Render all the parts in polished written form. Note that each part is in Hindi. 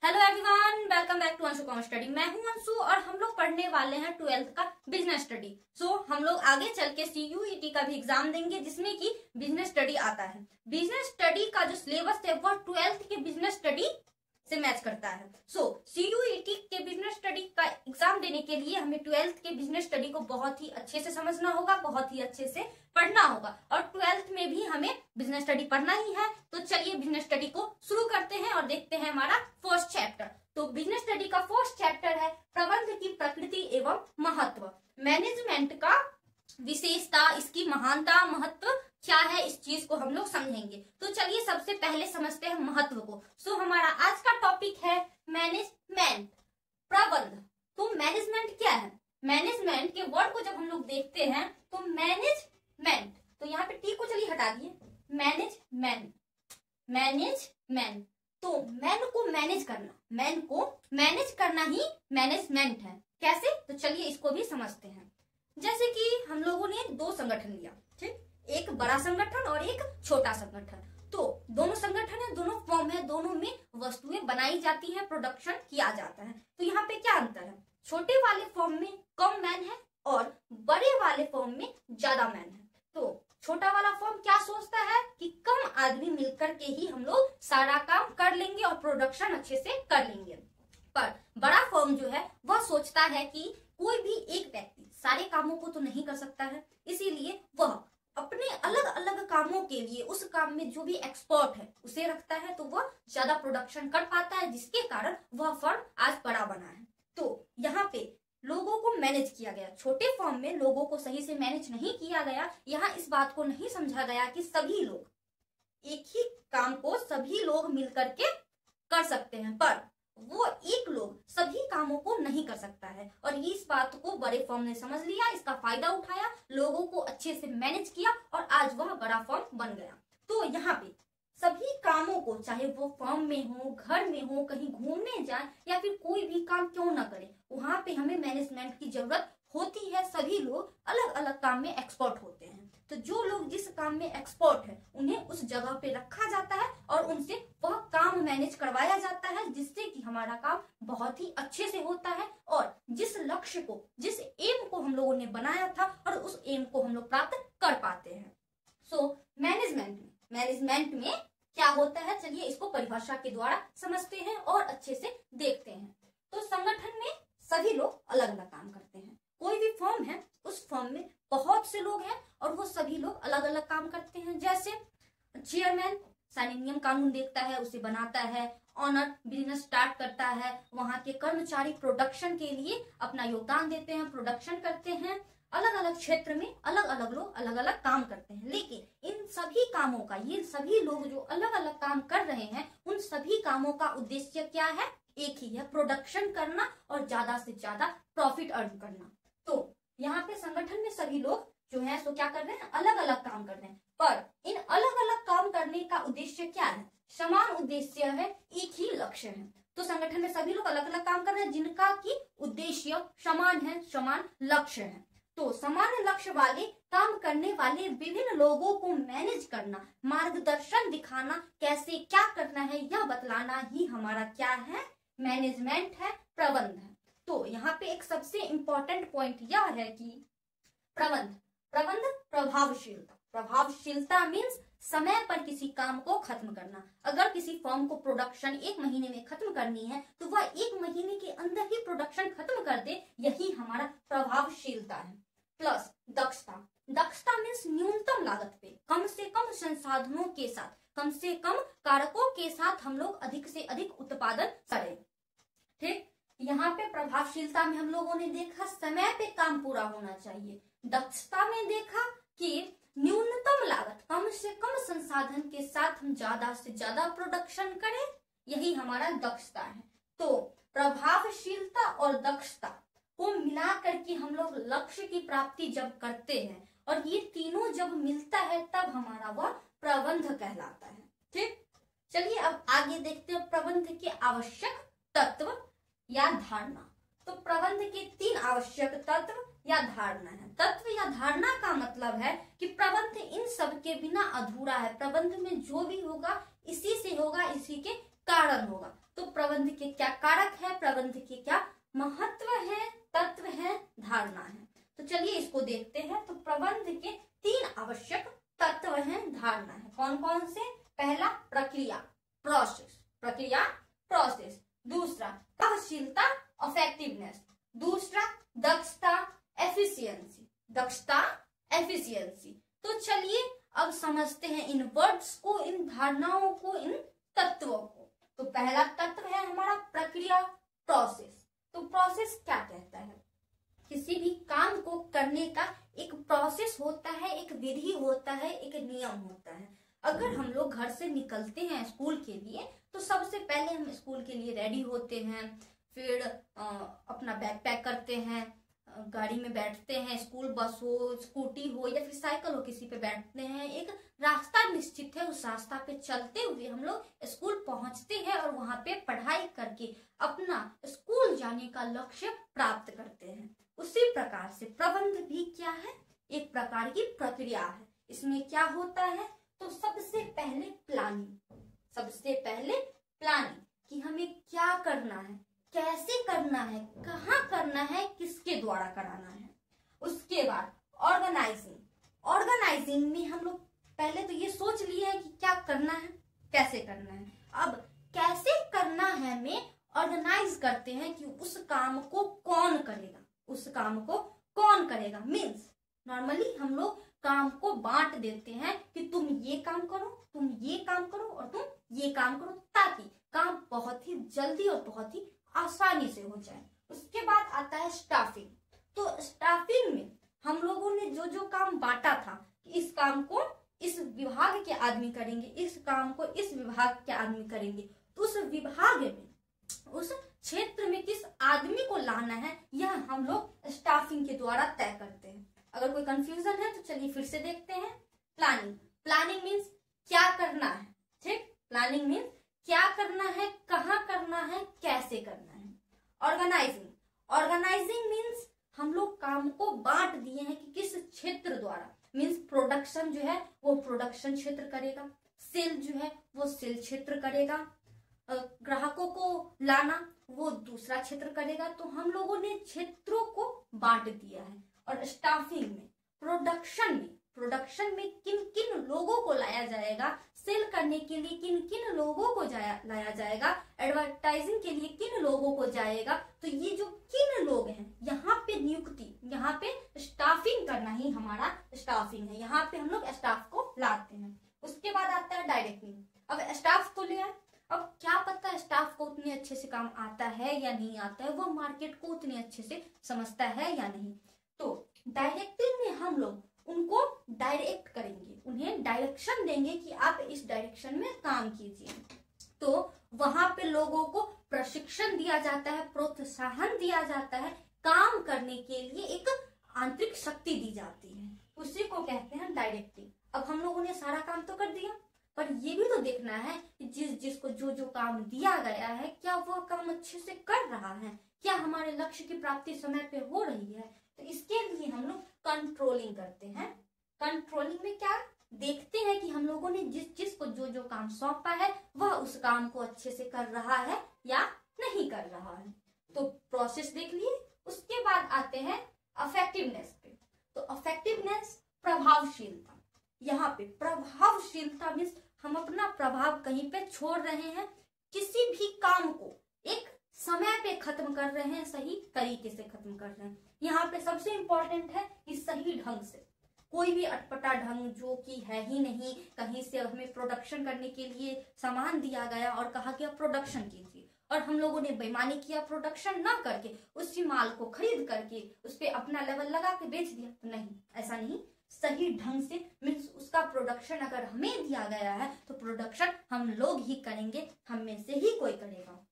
Hello everyone, welcome back to Anshu commerce study. मैं हूं अंशु और हम लोग पढ़ने वाले हैं 12th का बिजनेस स्टडी। हम लोग आगे चल के CUET का भी एग्जाम देंगे जिसमें कि बिजनेस स्टडी आता है। बिजनेस स्टडी का जो सिलेबस है वह 12th के बिजनेस स्टडी से मैच करता है। CUET के बिजनेस स्टडी का एग्जाम देने के लिए हमें 12th के बिजनेस स्टडी को बहुत ही अच्छे से समझना होगा, बहुत ही अच्छे से पढ़ना होगा और 12th में भी हमें बिजनेस स्टडी पढ़ना ही है। तो चलिए बिजनेस स्टडी को शुरू करते हैं और देखते हैं हमारा फर्स्ट चैप्टर। तो बिजनेस स्टडी का फर्स्ट चैप्टर है प्रबंध की प्रकृति एवं महत्व। मैनेजमेंट का विशेषता, इसकी महानता, महत्व क्या है, इस चीज को हम लोग समझेंगे। तो चलिए सबसे पहले समझते हैं महत्व को। हमारा आज का टॉपिक है मैनेजमेंट, प्रबंध। तो मैनेजमेंट क्या है? मैनेजमेंट के वर्ड को जब हम लोग देखते हैं तो मैनेजमेंट, तो यहाँ पे टी को चलिए हटा दिए, मैनेजमेंट, मैनेजमेंट। तो मैन को मैनेज करना, मैन को मैनेज करना ही मैनेजमेंट है। कैसे? तो चलिए इसको भी समझते हैं। जैसे कि हम लोगों ने दो संगठन लिया, ठीक, एक बड़ा संगठन और एक छोटा संगठन। तो दोनों संगठन है, दोनों फॉर्म है, दोनों में वस्तुएं बनाई जाती हैं, प्रोडक्शन किया जाता है। तो यहाँ पे क्या अंतर है? छोटे वाले फॉर्म में कम मैन है और बड़े वाले फॉर्म में ज्यादा मैन है। तो छोटा वाला फॉर्म क्या सोचता है कि कम आदमी मिलकर के ही हम लोग सारा काम कर लेंगे और प्रोडक्शन अच्छे से कर लेंगे। पर बड़ा फॉर्म जो है वह सोचता है कि कोई भी एक व्यक्ति सारे कामों को तो नहीं कर सकता है, इसीलिए वह अपने अलग अलग कामों के लिए उस काम में जो भी एक्सपर्ट है उसे रखता है, तो वह ज्यादा प्रोडक्शन कर पाता है, जिसके कारण वह फर्म आज बड़ा बना है। तो यहाँ पे लोगों को मैनेज किया गया, छोटे फॉर्म में लोगों को सही से मैनेज नहीं किया गया। यहाँ इस बात को नहीं समझा गया कि सभी लोग एक ही काम को सभी लोग मिलकर के कर सकते हैं, पर वो एक लोग सभी कामों को नहीं कर सकता है। और इस बात को बड़े फॉर्म ने समझ लिया, इसका फायदा उठाया, लोगों को अच्छे से मैनेज किया और आज वह बड़ा फॉर्म बन गया। तो यहाँ पे सभी कामों को, चाहे वो फॉर्म में हो, घर में हो, कहीं घूमने जाए या फिर कोई भी काम क्यों ना करे, वहां पे हमें मैनेजमेंट की जरूरत होती है। सभी लोग अलग अलग काम में एक्सपर्ट होते हैं, तो जो लोग जिस काम में एक्सपर्ट है उन्हें उस जगह पे रखा जाता है और उनसे वह काम मैनेज करवाया जाता है, जिससे कि हमारा काम बहुत ही अच्छे से होता है और जिस लक्ष्य को, जिस एम को हम लोगों ने बनाया था और उस एम को हम लोग प्राप्त कर पाते हैं। मैनेजमेंट में क्या होता है, चलिए इसको परिभाषा के द्वारा समझते हैं और अच्छे से देखते हैं। तो संगठन में सभी लोग अलग अलग काम करते हैं। कोई भी फर्म है, उस फर्म में बहुत से लोग हैं और वो सभी लोग अलग अलग काम करते हैं। जैसे चेयरमैन सारे नियम कानून देखता है, उसे बनाता है। ऑनर बिजनेस स्टार्ट करता है। वहां के कर्मचारी प्रोडक्शन के लिए अपना योगदान देते हैं, प्रोडक्शन करते हैं। अलग अलग क्षेत्र में अलग अलग लोग अलग अलग काम करते हैं, लेकिन इन सभी कामों का, ये सभी लोग जो अलग अलग काम कर रहे हैं, उन सभी कामों का उद्देश्य क्या है? एक ही है, प्रोडक्शन करना और ज्यादा से ज्यादा प्रॉफिट अर्न करना। तो यहाँ पे संगठन में सभी लोग जो है सो क्या कर रहे हैं? अलग अलग काम कर रहे हैं, पर इन अलग अलग काम करने का उद्देश्य क्या है? समान उद्देश्य है, एक ही लक्ष्य है। तो संगठन में सभी लोग अलग अलग काम कर रहे हैं जिनका की उद्देश्य समान है, समान लक्ष्य है। तो समान लक्ष्य वाले काम करने वाले विभिन्न लोगों को मैनेज करना, मार्गदर्शन दिखाना, कैसे क्या करना है यह बतलाना ही हमारा क्या है? मैनेजमेंट है, प्रबंध है। तो यहाँ पे एक सबसे इंपॉर्टेंट पॉइंट यह है कि प्रबंध प्रभावशीलता। प्रभावशीलता मीन्स समय पर किसी काम को खत्म करना। अगर किसी फर्म को प्रोडक्शन 1 महीने में खत्म करनी है तो वह 1 महीने के अंदर ही प्रोडक्शन खत्म कर दे, यही हमारा प्रभावशीलता है। प्लस दक्षता मीन्स न्यूनतम लागत पे, कम से कम संसाधनों के साथ, कम से कम कारकों के साथ हम लोग अधिक से अधिक उत्पादन करें। ठीक, यहाँ पे प्रभावशीलता में हम लोगों ने देखा समय पे काम पूरा होना चाहिए। दक्षता में देखा कि न्यूनतम लागत, कम से कम संसाधन के साथ हम ज्यादा से ज्यादा प्रोडक्शन करें, यही हमारा दक्षता है। तो प्रभावशीलता और दक्षता को मिला करके हम लोग लक्ष्य की प्राप्ति जब करते हैं और ये तीनों जब मिलता है तब हमारा वह प्रबंध कहलाता है। ठीक, चलिए अब आगे देखते हैं प्रबंध के आवश्यक तत्व या धारणा। तो प्रबंध के 3 आवश्यक तत्व या धारणा है। तत्व या धारणा का मतलब है कि प्रबंध इन सब के बिना अधूरा है। प्रबंध में जो भी होगा इसी से होगा, इसी के कारण होगा। तो प्रबंध प्रबंध के क्या कारक है, प्रबंध के क्या महत्व है, तत्व है, धारणा है। तो चलिए इसको देखते हैं। तो प्रबंध के 3 आवश्यक तत्व हैं, धारणा है। कौन कौन से? पहला प्रक्रिया, प्रोसेस, प्रक्रिया प्रोसेस। दूसरा प्रभावशीलता, इफेक्टिवनेस। दूसरा दक्षता, एफिशिएंसी, दक्षता, एफिशिएंसी। तो चलिए अब समझते हैं इन वर्ड्स को, इन धारणाओं को, इन तत्वों को। तो पहला तत्व है हमारा प्रक्रिया, प्रोसेस। तो प्रोसेस क्या कहता है? किसी भी काम को करने का एक प्रोसेस होता है, एक विधि होता है, एक नियम होता है। अगर हम लोग घर से निकलते हैं स्कूल के लिए तो सबसे पहले हम स्कूल के लिए रेडी होते हैं, फिर अपना बैग पैक करते हैं, गाड़ी में बैठते हैं, स्कूल बस हो, स्कूटी हो या फिर साइकिल हो, किसी पे बैठते हैं। एक रास्ता निश्चित है, उस रास्ता पे चलते हुए हम लोग स्कूल पहुंचते हैं और वहां पे पढ़ाई करके अपना स्कूल जाने का लक्ष्य प्राप्त करते हैं। उसी प्रकार से प्रबंध भी क्या है? एक प्रकार की प्रक्रिया है। इसमें क्या होता है? तो सबसे पहले प्लानिंग, सबसे पहले प्लानिंग कि हमें क्या करना है, कैसे करना है, कहाँ करना है, किसके द्वारा कराना है। उसके बाद ऑर्गेनाइजिंग, ऑर्गेनाइजिंग में हम लोग पहले तो ये सोच लिए है कि क्या करना है, कैसे करना है। अब कैसे करना है में ऑर्गेनाइज करते हैं कि उस काम को कौन करेगा, उस काम को कौन करेगा। मीन्स नॉर्मली हम लोग काम को बांट देते हैं कि तुम ये काम करो, तुम ये काम करो और तुम ये काम करो, ताकि काम बहुत ही जल्दी और बहुत ही आसानी से हो जाए। उसके बाद आता है स्टाफिंग। तो स्टाफिंग में हम लोगों ने जो जो काम बांटा था कि इस काम को इस विभाग के आदमी करेंगे, इस काम को इस विभाग के आदमी करेंगे, तो उस विभाग में, उस क्षेत्र में किस आदमी को लाना है, यह हम लोग स्टाफिंग के द्वारा तय करते हैं। अगर कोई कंफ्यूजन है तो चलिए फिर से देखते हैं। प्लानिंग, प्लानिंग मीन्स क्या करना है, ठीक। प्लानिंग मीन्स क्या करना है, कहाँ करना है, कैसे करना है। ऑर्गेनाइजिंग, ऑर्गेनाइजिंग मीन्स हम लोग काम को बांट दिए हैं कि किस क्षेत्र द्वारा। मीन्स प्रोडक्शन जो है वो प्रोडक्शन क्षेत्र करेगा, सेल जो है वो सेल क्षेत्र करेगा, ग्राहकों को लाना वो दूसरा क्षेत्र करेगा। तो हम लोगों ने क्षेत्रों को बांट दिया है। और स्टाफिंग में, प्रोडक्शन में किन किन लोगों को लाया जाएगा, सेल करने के लिए किन किन लोगों को लाया जाएगा, एडवर्टाइजिंग के लिए किन लोगों को जाएगा। तो ये जो किन लोग हैं, यहाँ पे नियुक्ति, यहाँ पे स्टाफिंग करना ही हमारा स्टाफिंग है। यहाँ पे हम लोग स्टाफ को लाते हैं। उसके बाद आता है डायरेक्टिंग। अब स्टाफ तो ले आए, अब क्या पता स्टाफ को उतने अच्छे से काम आता है या नहीं आता है, वो मार्केट को उतने अच्छे से समझता है या नहीं। तो डायरेक्टिंग में हम लोग उनको डायरेक्ट करेंगे, उन्हें डायरेक्शन देंगे कि आप इस डायरेक्शन में काम कीजिए। तो वहां पे लोगों को प्रशिक्षण दिया जाता है, प्रोत्साहन दिया जाता है, काम करने के लिए एक आंतरिक शक्ति दी जाती है, उसी को कहते हैं डायरेक्टिंग। अब हम लोगों ने सारा काम तो कर दिया, पर ये भी तो देखना है कि जिसको जो जो काम दिया गया है क्या वह काम अच्छे से कर रहा है, क्या हमारे लक्ष्य की प्राप्ति समय पे हो रही है। तो इसके लिए हम लोग कंट्रोलिंग करते हैं। कंट्रोलिंग में क्या देखते हैं कि हम लोगों ने जिसको जो जो काम सौंपा है वह उस काम को अच्छे से कर रहा है या नहीं कर रहा है। तो प्रोसेस देख लिए। उसके बाद आते हैं इफेक्टिवनेस पे। तो इफेक्टिवनेस प्रभावशीलता। यहाँ पे प्रभावशीलता मीन्स हम अपना प्रभाव कहीं पे छोड़ रहे हैं, किसी भी काम को एक समय पे खत्म कर रहे हैं, सही तरीके से खत्म कर रहे हैं। यहाँ पे सबसे इंपॉर्टेंट है कि सही ढंग से, कोई भी अटपटा ढंग जो कि है ही नहीं, कहीं से हमें प्रोडक्शन करने के लिए सामान दिया गया और कहा गया प्रोडक्शन कीजिए और हम लोगों ने बेईमानी किया, प्रोडक्शन ना करके उसी माल को खरीद करके उस पर अपना लेवल लगा के बेच दिया। तो नहीं, ऐसा नहीं। सही ढंग से मीन्स उसका प्रोडक्शन अगर हमें दिया गया है तो प्रोडक्शन हम लोग ही करेंगे, हम में से ही कोई करेगा।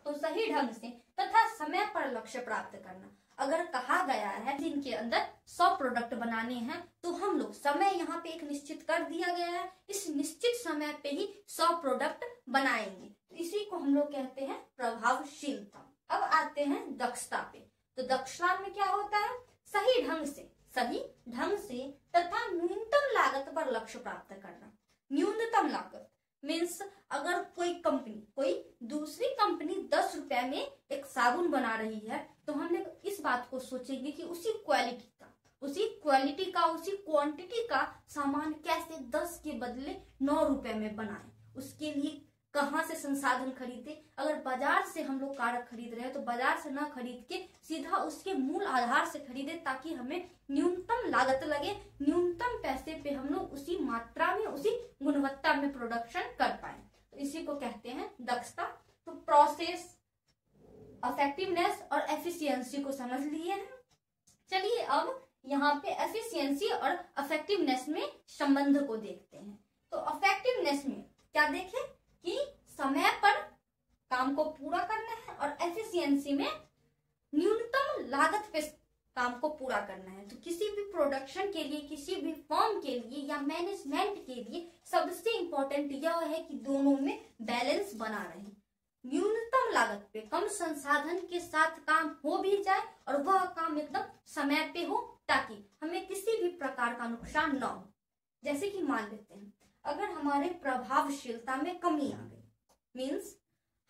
तो सही ढंग से तथा समय पर लक्ष्य प्राप्त करना। अगर कहा गया है दिन के अंदर 100 प्रोडक्ट बनाने हैं तो हम लोग समय यहाँ पे एक निश्चित कर दिया गया है, इस निश्चित समय पे ही 100 प्रोडक्ट बनाएंगे। तो इसी को हम लोग कहते हैं प्रभावशीलता। अब आते हैं दक्षता पे। तो दक्षता में क्या होता है? सही ढंग से तथा न्यूनतम लागत पर लक्ष्य प्राप्त करना। न्यूनतम लागत मीन्स अगर कोई दूसरी कंपनी 10 रुपए में एक साबुन बना रही है तो हम लोग इस बात को सोचेंगे कि उसी क्वालिटी का उसी क्वांटिटी का सामान कैसे 10 के बदले 9 रुपए में बनाए। उसके लिए कहाँ से संसाधन खरीदे। अगर बाजार से हम लोग कारक खरीद रहे हैं तो बाजार से ना खरीद के सीधा उसके मूल आधार से खरीदे, ताकि हमें न्यूनतम लागत लगे, न्यूनतम पैसे पे हम लोग उसी मात्रा में उसी गुणवत्ता में प्रोडक्शन कर पाए। तो इसी को कहते हैं दक्षता। तो प्रोसेस, इफेक्टिवनेस और एफिशिएंसी को समझ लिए हैं। चलिए अब यहाँ पे एफिशिएंसी और इफेक्टिवनेस में संबंध को देखते हैं। तो इफेक्टिवनेस में क्या देखें कि समय पर काम को पूरा करना है और एफिशिएंसी में न्यूनतम लागत पे काम को पूरा करना है। तो किसी भी प्रोडक्शन के लिए, किसी भी फर्म के लिए या मैनेजमेंट के लिए सबसे इंपॉर्टेंट यह है कि दोनों में बैलेंस बना रहे। न्यूनतम लागत पे कम संसाधन के साथ काम हो भी जाए और वह काम एकदम समय पे हो, ताकि हमें किसी भी प्रकार का नुकसान न हो। जैसे कि मान लेते हैं अगर हमारे प्रभावशीलता में कमी आ गई, मीन्स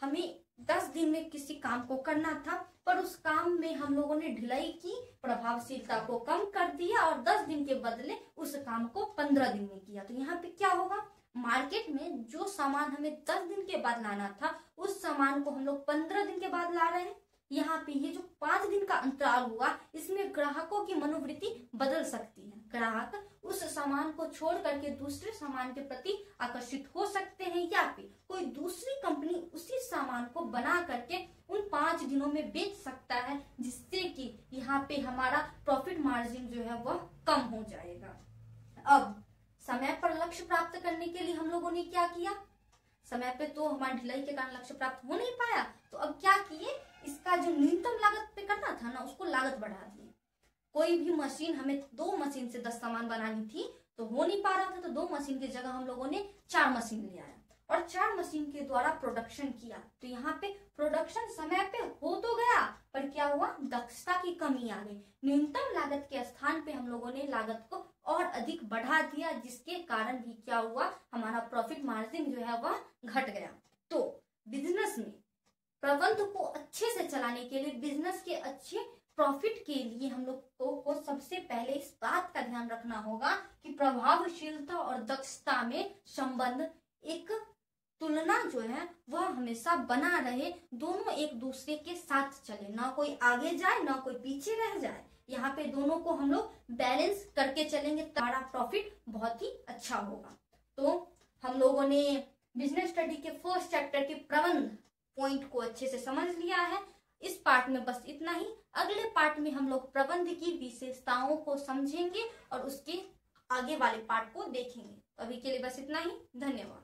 हमें 10 दिन में किसी काम को करना था पर उस काम में हम लोगों ने ढिलाई की, प्रभावशीलता को कम कर दिया और 10 दिन के बदले उस काम को 15 दिन में किया। तो यहाँ पे क्या होगा, मार्केट में जो सामान हमें 10 दिन के बाद लाना था उस सामान को हम लोग 15 दिन के बाद ला रहे हैं। यहाँ पे ये जो 5 दिन का अंतराल हुआ, इसमें ग्राहकों की मनोवृत्ति बदल सकती है। ग्राहक उस सामान को छोड़ करके दूसरे सामान के प्रति आकर्षित हो सकते हैं, या फिर कोई दूसरी कंपनी उसी सामान को बना करके उन 5 दिनों में बेच सकता है, जिससे कि यहाँ पे हमारा प्रॉफिट मार्जिन जो है वह कम हो जाएगा। अब समय पर लक्ष्य प्राप्त करने के लिए हम लोगों ने क्या किया, समय पे तो हमारी ढिलाई के कारण लक्ष्य प्राप्त हो नहीं पाया, तो अब क्या किए, इसका जो न्यूनतम लागत पे करना था ना, उसको लागत बढ़ा दी। कोई भी मशीन, हमें 2 मशीन से 10 सामान बनानी थी तो हो नहीं पा रहा था, तो 2 मशीन की जगह हम लोगों ने 4 मशीन ले आया और 4 मशीन के द्वारा प्रोडक्शन किया। तो यहाँ पे प्रोडक्शन समय पे हो तो गया, पर क्या हुआ, दक्षता की कमी आ गई। न्यूनतम लागत के स्थान पे हम लोगों ने लागत को और अधिक बढ़ा दिया, जिसके कारण भी क्या हुआ, हमारा प्रॉफिट मार्जिन जो है वह घट गया। तो बिजनेस में प्रबंध को अच्छे से चलाने के लिए, बिजनेस के अच्छे प्रॉफिट के लिए हम लोग को सबसे पहले इस बात का ध्यान रखना होगा कि प्रभावशीलता और दक्षता में संबंध, एक तुलना जो है वह हमेशा बना रहे, दोनों एक दूसरे के साथ चले, ना कोई आगे जाए ना कोई पीछे रह जाए। यहाँ पे दोनों को हम लोग बैलेंस करके चलेंगे तो हमारा प्रॉफिट बहुत ही अच्छा होगा। तो हम लोगों ने बिजनेस स्टडी के फर्स्ट चैप्टर के प्रबंध पॉइंट को अच्छे से समझ लिया है। इस पार्ट में बस इतना ही। अगले पार्ट में हम लोग प्रबंध की विशेषताओं को समझेंगे और उसके आगे वाले पार्ट को देखेंगे। अभी के लिए बस इतना ही। धन्यवाद।